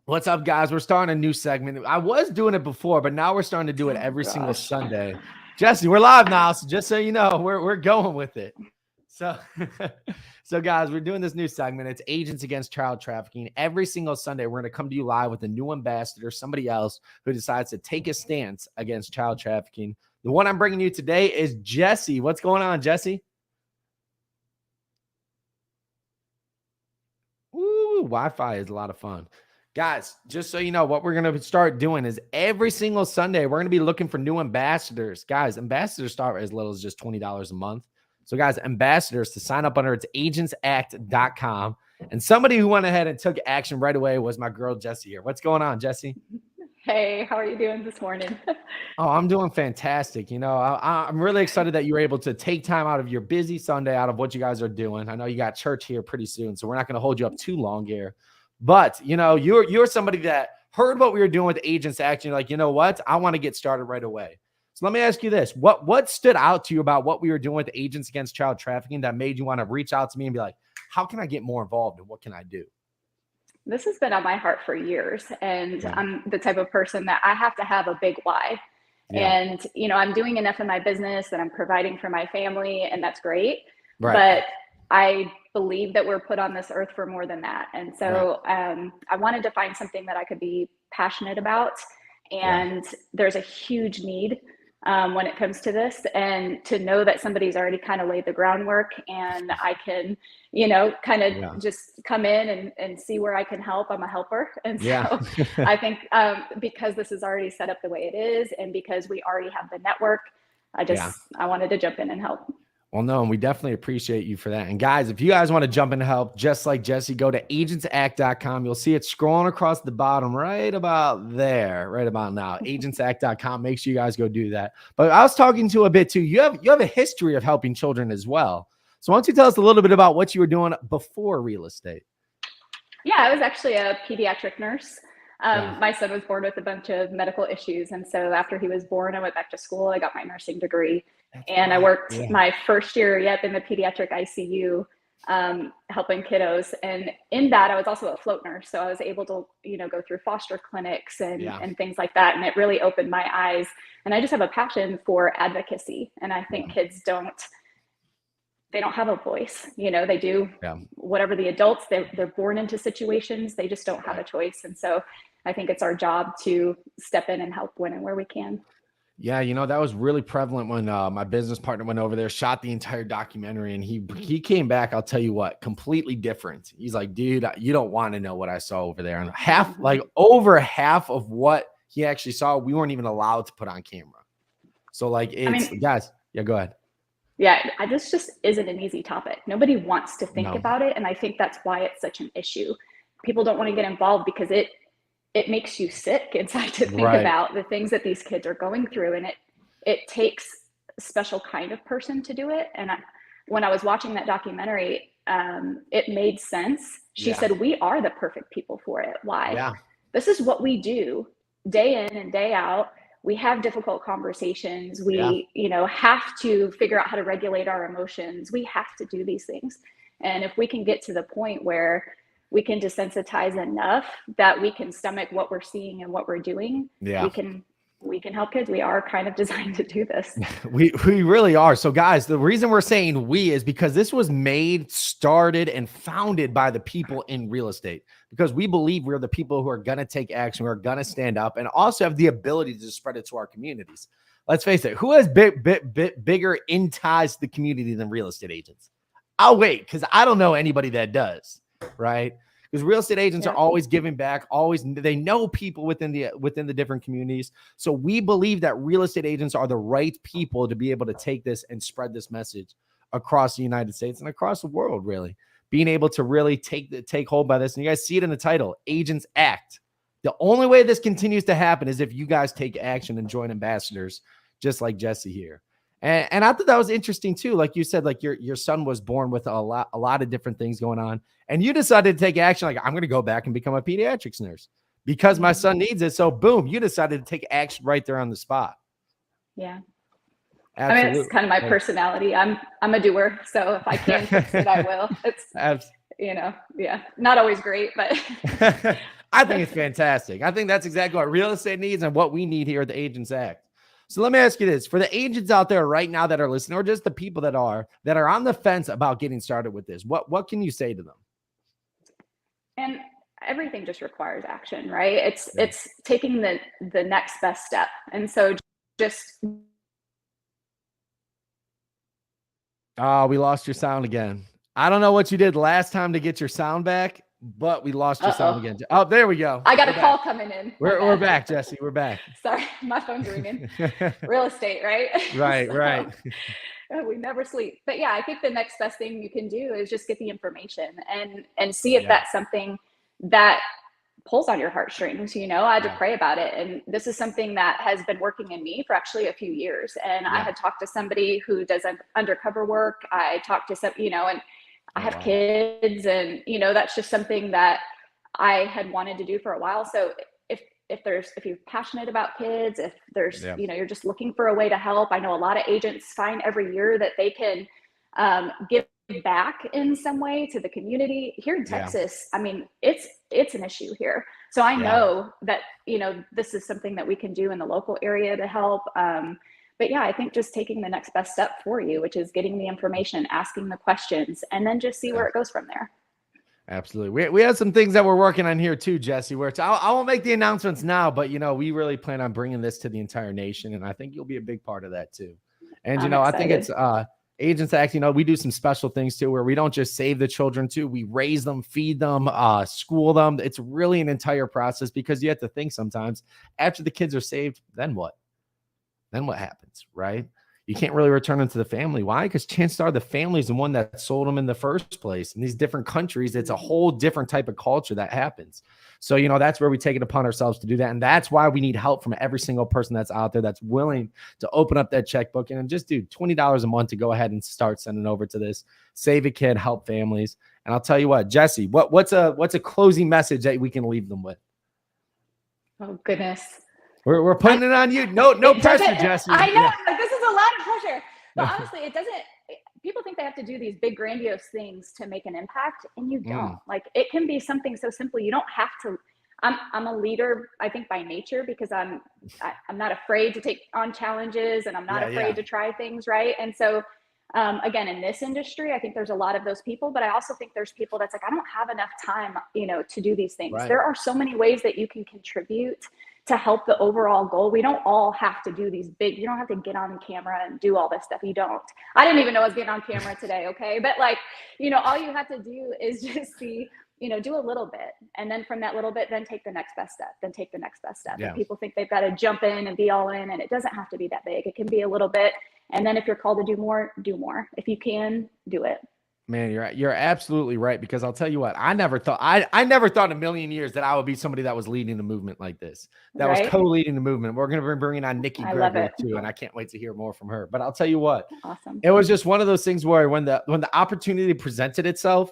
What's up, guys? We're starting a new segment. I was doing it before, but now we're starting to do it every single Sunday. Jesse, we're live now, so just so you know, we're going with it. So, so guys, we're doing this new segment. It's Agents Against Child Trafficking. Every single Sunday, we're going to come to you live with a new ambassador, somebody else who decides to take a stance against child trafficking. The one I'm bringing you today is Jesse. What's going on, Jesse? Ooh, Wi-Fi is a lot of fun. Guys, just so you know, what we're going to start doing is every single Sunday, we're going to be looking for new ambassadors. Guys, ambassadors start as little as just $20 a month. So guys, ambassadors to sign up under it's agentsact.com. And somebody who went ahead and took action right away was my girl, Jessie here. What's going on, Jessie? Hey, how are you doing this morning? Oh, I'm doing fantastic. You know, I'm really excited that you were able to take time out of your busy Sunday out of what you guys are doing. I know you got church here pretty soon, so we're not going to hold you up too long here. But, you know, you're somebody that heard what we were doing with Agents Act. You're like, you know what? I want to get started right away. So let me ask you this. What stood out to you about what we were doing with Agents Against Child Trafficking that made you want to reach out to me and be like, how can I get more involved and what can I do? This has been on my heart for years. And I'm the type of person that I have to have a big why. Yeah. And, you know, I'm doing enough in my business that I'm providing for my family, and that's great. Right. But I believe that we're put on this earth for more than that. And so I wanted to find something that I could be passionate about. And there's a huge need when it comes to this, and to know that somebody's already kind of laid the groundwork and I can, you know, kind of just come in and see where I can help. I'm a helper. And so I think because this is already set up the way it is, and because we already have the network, I wanted to jump in and help. Well, no, and we definitely appreciate you for that. And guys, if you guys want to jump in and help, just like Jesse, go to agentsact.com. You'll see it scrolling across the bottom right about there, right about now. Agentsact.com. Make sure you guys go do that. But I was talking to a bit too. You have a history of helping children as well. So why don't you tell us a little bit about what you were doing before real estate? Yeah, I was actually a pediatric nurse. My son was born with a bunch of medical issues. And so after he was born, I went back to school. I got my nursing degree. And I worked my first year in the pediatric ICU, helping kiddos. And in that, I was also a float nurse. So I was able to, you know, go through foster clinics and things like that. And it really opened my eyes. And I just have a passion for advocacy. And I think kids don't have a voice. You know, they do whatever the adults, they're born into situations. They just don't have a choice. And so I think it's our job to step in and help when and where we can. Yeah, you know, that was really prevalent when my business partner went over there, shot the entire documentary, and he came back, I'll tell you what, completely different. He's like, dude, you don't want to know what I saw over there. And over half of what he actually saw, we weren't even allowed to put on camera. So like, guys, go ahead. Yeah, this just isn't an easy topic. Nobody wants to think about it. And I think that's why it's such an issue. People don't want to get involved because it makes you sick inside to think about the things that these kids are going through. And it takes a special kind of person to do it. And when I was watching that documentary, it made sense. She said, we are the perfect people for it. Why? Yeah. This is what we do day in and day out. We have difficult conversations. We, you know, have to figure out how to regulate our emotions. We have to do these things. And if we can get to the point where we can desensitize enough that we can stomach what we're seeing and what we're doing, we can help kids. We are kind of designed to do this. We really are. So guys, the reason we're saying we is because this was made, started, and founded by the people in real estate, because we believe we're the people who are going to take action, who are going to stand up, and also have the ability to spread it to our communities. Let's face it, who has bigger in ties to the community than real estate agents? I'll wait, because I don't know anybody that does, right? Because real estate agents are always giving back, they know people within the different communities. So we believe that real estate agents are the right people to be able to take this and spread this message across the United States and across the world, really. Being able to really take hold by this. And you guys see it in the title, Agents Act. The only way this continues to happen is if you guys take action and join ambassadors, just like Jesse here. And I thought that was interesting too. Like you said, like your son was born with a lot of different things going on, and you decided to take action. Like, I'm going to go back and become a pediatrics nurse because my son needs it. So boom, you decided to take action right there on the spot. Yeah. Absolutely. I mean, it's kind of my personality. I'm a doer. So if I can fix it, I will. It's, you know, not always great, but I think it's fantastic. I think that's exactly what real estate needs and what we need here at the Agents Act. So let me ask you this, for the agents out there right now that are listening, or just the people that are on the fence about getting started with this, what can you say to them? And everything just requires action, right? It's taking the next best step. And so just we lost your sound again. I don't know what you did last time to get your sound back, but we lost your sound again. Oh, there we go. I got a call coming in. We're back, Jesse. We're back. Sorry, my phone's ringing. Real estate, right? Right, right. We never sleep. But yeah, I think the next best thing you can do is just get the information and see if that's something that pulls on your heartstrings. I had to pray about it. And this is something that has been working in me for actually a few years. And I had talked to somebody who does undercover work. I talked to some, and I have kids, and, that's just something that I had wanted to do for a while. So if you're passionate about kids, if there's, you're just looking for a way to help. I know a lot of agents find every year that they can give back in some way to the community here in Texas. I mean, it's an issue here. So I know that, this is something that we can do in the local area to help. But yeah, I think just taking the next best step for you, which is getting the information, asking the questions, and then just see where it goes from there. Absolutely. We have some things that we're working on here too, Jesse, where I won't make the announcements now, but, we really plan on bringing this to the entire nation. And I think you'll be a big part of that too. And, I think it's Agents Act, we do some special things too, where we don't just save the children too. We raise them, feed them, school them. It's really an entire process, because you have to think sometimes after the kids are saved, then what? Then what happens, right? You can't really return them to the family. Why? Because chances are the family is the one that sold them in the first place. In these different countries, it's a whole different type of culture that happens. So, that's where we take it upon ourselves to do that. And that's why we need help from every single person that's out there that's willing to open up that checkbook and just do $20 a month to go ahead and start sending over to this. Save a kid, help families. And I'll tell you what, Jesse, what's a closing message that we can leave them with? Oh, goodness. We're putting it on you. No pressure, Jesse. I know. This is a lot of pressure. But honestly, people think they have to do these big grandiose things to make an impact, and you don't. Like, it can be something so simple. You don't have to. I'm a leader, I think, by nature, because I'm not afraid to take on challenges, and I'm not afraid to try things, right? And so again, in this industry, I think there's a lot of those people, but I also think there's people that's like, I don't have enough time, to do these things. There are so many ways that you can contribute to help the overall goal. We don't all have to do these big, you don't have to get on camera and do all this stuff. You don't. I didn't even know I was getting on camera today. Okay. But all you have to do is just do a little bit. And then from that little bit, then take the next best step, then take the next best step. And people think they've got to jump in and be all in, and it doesn't have to be that big. It can be a little bit. And then if you're called to do more, do more. If you can, do it. Man, you're absolutely right, because I'll tell you what, I never thought in a million years that I would be somebody that was leading a movement like this, that was co-leading the movement. We're going to be bringing on Nikki Gregory too, and I can't wait to hear more from her. But I'll tell you what, awesome. It was just one of those things where when the opportunity presented itself,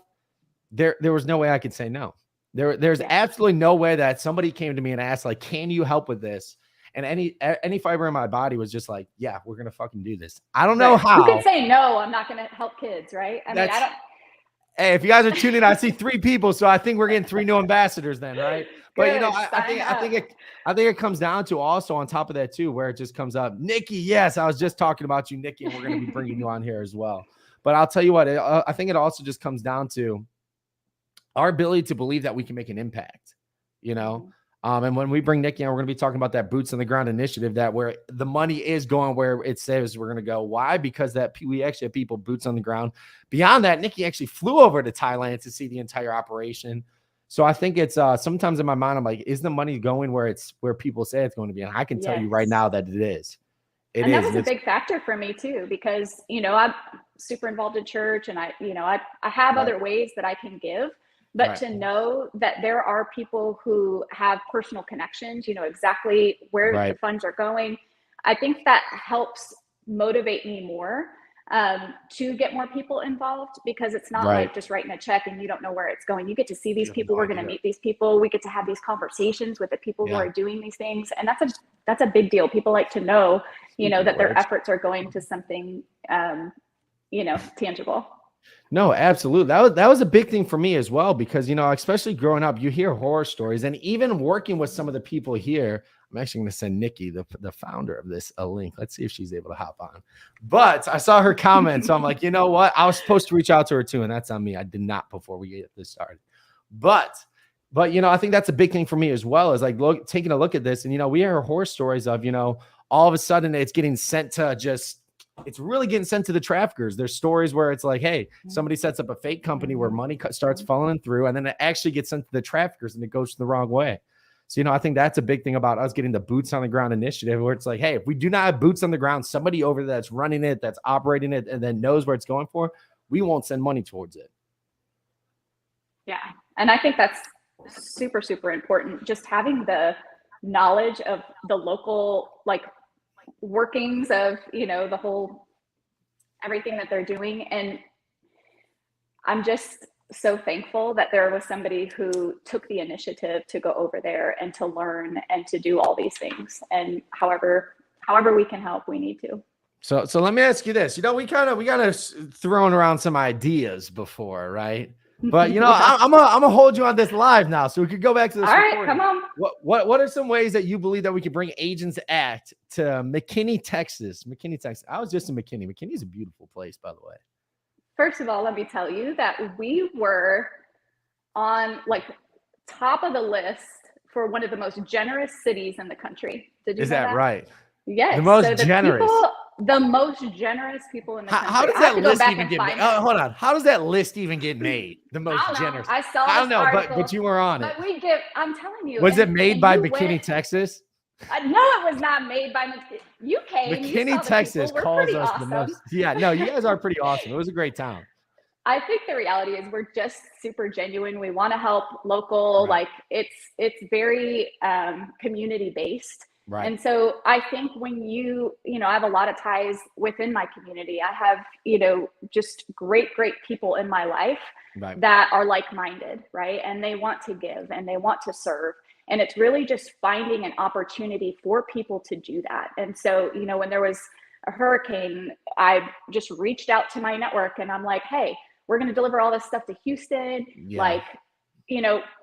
there was no way I could say no. There's absolutely no way that somebody came to me and asked, like, can you help with this? And any fiber in my body was just like, yeah, we're going to fucking do this. I don't know how. You can say, no, I'm not going to help kids, right? I don't. Hey, if you guys are tuning in, I see 3 people. So I think we're getting 3 new ambassadors then, right? But, I think it comes down to also on top of that too, where it just comes up, Nikki, yes, I was just talking about you, Nikki, and we're going to be bringing you on here as well. But I'll tell you what, I think it also just comes down to our ability to believe that we can make an impact, And when we bring Nikki on, we're going to be talking about that boots on the ground initiative, that where the money is going where it says we're going to go. Why? Because we actually have people boots on the ground. Beyond that, Nikki actually flew over to Thailand to see the entire operation. So I think it's sometimes in my mind, I'm like, is the money going where people say it's going to be? And I can tell you right now that it is. That was a big factor for me too, because, I'm super involved in church, and I have other ways that I can give. But to know that there are people who have personal connections, exactly where the funds are going, I think that helps motivate me more to get more people involved, because it's not like just writing a check and you don't know where it's going. You get to see these people. We're going to meet these people. We get to have these conversations with the people who are doing these things. And that's a big deal. People like to know, that their efforts are going to something, tangible. No, absolutely. That was a big thing for me as well, because, especially growing up, you hear horror stories, and even working with some of the people here. I'm actually going to send Nikki, the founder of this, a link. Let's see if she's able to hop on. But I saw her comment, so I'm like, you know what? I was supposed to reach out to her too, and that's on me. I did not before we get this started. But I think that's a big thing for me as well, is like taking a look at this, and we hear horror stories of all of a sudden it's getting sent to it's really getting sent to the traffickers. There's stories where it's like, hey, somebody sets up a fake company where money starts falling through, and then it actually gets sent to the traffickers, and it goes the wrong way. So, I think that's a big thing about us getting the boots on the ground initiative, where it's like, hey, if we do not have boots on the ground, somebody over there that's running it, that's operating it, and then knows where it's going for, we won't send money towards it. Yeah. And I think that's super, super important. Just having the knowledge of the local, like, workings of, the whole, everything that they're doing. And I'm just so thankful that there was somebody who took the initiative to go over there and to learn and to do all these things. And however we can help, we need to. So let me ask you this. We kind of thrown around some ideas before, right? But I'm gonna hold you on this live now, so we could go back to this. All right, recording. come on. What are some ways that you believe that we could bring Agents Act to McKinney, Texas? McKinney, Texas. I was just in McKinney. McKinney is a beautiful place, by the way. First of all, let me tell you that we were on top of the list for one of the most generous cities in the country. Did you know that? Right? Yes. The most generous. The most generous people in the country. How does that list even get made? Hold on. How does that list even get made? The most generous. I saw. I don't know, but you were on it. But I'm telling you. Was it made by McKinney, Texas? No, it was not made by McKinney. You came. McKinney, Texas calls us the most. Yeah, no, you guys are pretty awesome. It was a great town. I think the reality is we're just super genuine. We want to help local. Right. Like it's very community based. Right. And so I think when I have a lot of ties within my community. I have, just great people in my life that are like-minded, right? And they want to give and they want to serve. And it's really just finding an opportunity for people to do that. And so, when there was a hurricane, I just reached out to my network and I'm like, hey, we're going to deliver all this stuff to Houston. Yeah.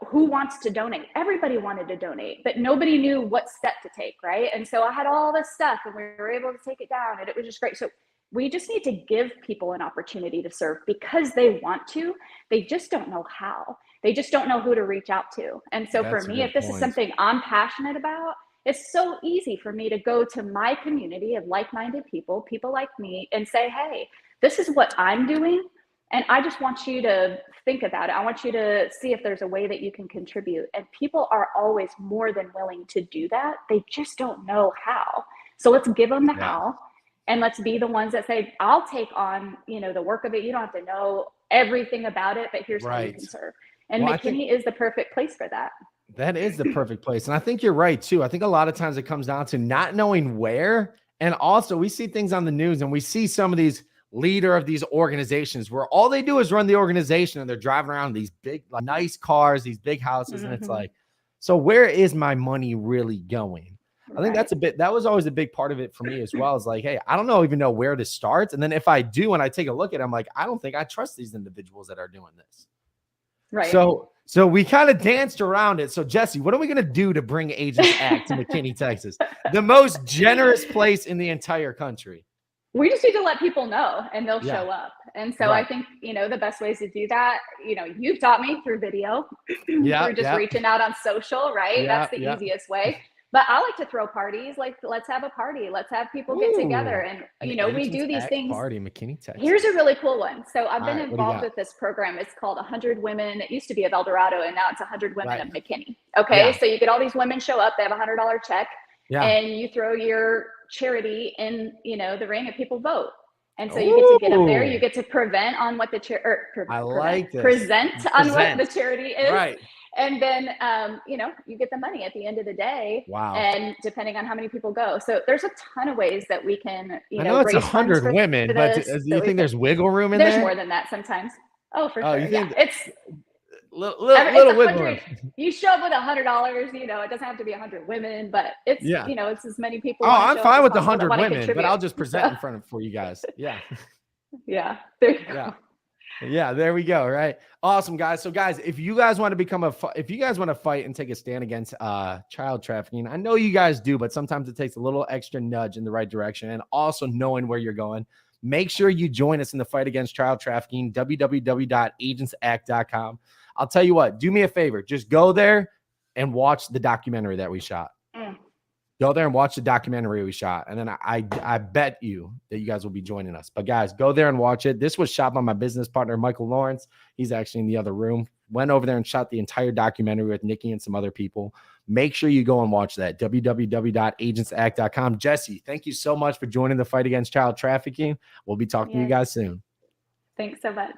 Who wants to donate? Everybody wanted to donate, but nobody knew what step to take, right? And so I had all this stuff and we were able to take it down and it was just great. So we just need to give people an opportunity to serve because they want to. They just don't know how. They just don't know who to reach out to. And so for me, if this is something I'm passionate about, it's so easy for me to go to my community of like-minded people like me, and say, hey, this is what I'm doing. And I just want you to think about it. I want you to see if there's a way that you can contribute. And people are always more than willing to do that. They just don't know how. So let's give them the how. And let's be the ones that say, I'll take on, the work of it. You don't have to know everything about it, but here's how you can serve. And McKinney is the perfect place for that. That is the perfect place. And I think you're right too. I think a lot of times it comes down to not knowing where. And also we see things on the news and we see some of these leader of these organizations where all they do is run the organization and they're driving around these big, nice cars, these big houses. Mm-hmm. And it's like, so where is my money really going? I think that was always a big part of it for me as well. Is like, hey, I don't even know where to start. And then if I do, and I take a look at it, I'm like, I don't think I trust these individuals that are doing this. Right. So we kind of danced around it. So Jesse, what are we going to do to bring Agents Act to McKinney, Texas? The most generous place in the entire country. We just need to let people know and they'll show up. And so I think, the best ways to do that, you've taught me through video, through just reaching out on social, right? That's the easiest way. But I like to throw parties. Like, let's have a party. Let's have people get together. And, we do these things. Party, McKinney, Texas. Here's a really cool one. So I've been involved with this program. It's called 100 Women. It used to be of El Dorado, and now it's 100 Women of McKinney. Okay. Yeah. So you get all these women show up. They have a $100 check. Yeah. And you throw your charity in, the ring and people vote. And so you get to get up there. You get to present on what the charity is. Right. And then, you get the money at the end of the day. Wow. And depending on how many people go. So there's a ton of ways that we can, I know it's 100 women, but do you think there's wiggle room in there? There's more than that sometimes. Oh, for sure. You think it's little wiggle room. You show up with $100, it doesn't have to be 100 women, but it's, it's as many people. Oh, I'm fine with the 100 women, but I'll just present in front of for you guys. Yeah. Yeah. There you go. Yeah. Yeah, there we go. Right. Awesome, guys. So guys, if you guys want to become if you guys want to fight and take a stand against child trafficking, I know you guys do, but sometimes it takes a little extra nudge in the right direction and also knowing where you're going. Make sure you join us in the fight against child trafficking, www.agentsact.com. I'll tell you what, do me a favor, just go there and watch the documentary that we shot. Go there and watch the documentary we shot. And then I bet you that you guys will be joining us. But guys, go there and watch it. This was shot by my business partner, Michael Lawrence. He's actually in the other room. Went over there and shot the entire documentary with Nikki and some other people. Make sure you go and watch that. www.agentsact.com. Jesse, thank you so much for joining the fight against child trafficking. We'll be talking to you guys soon. Thanks so much.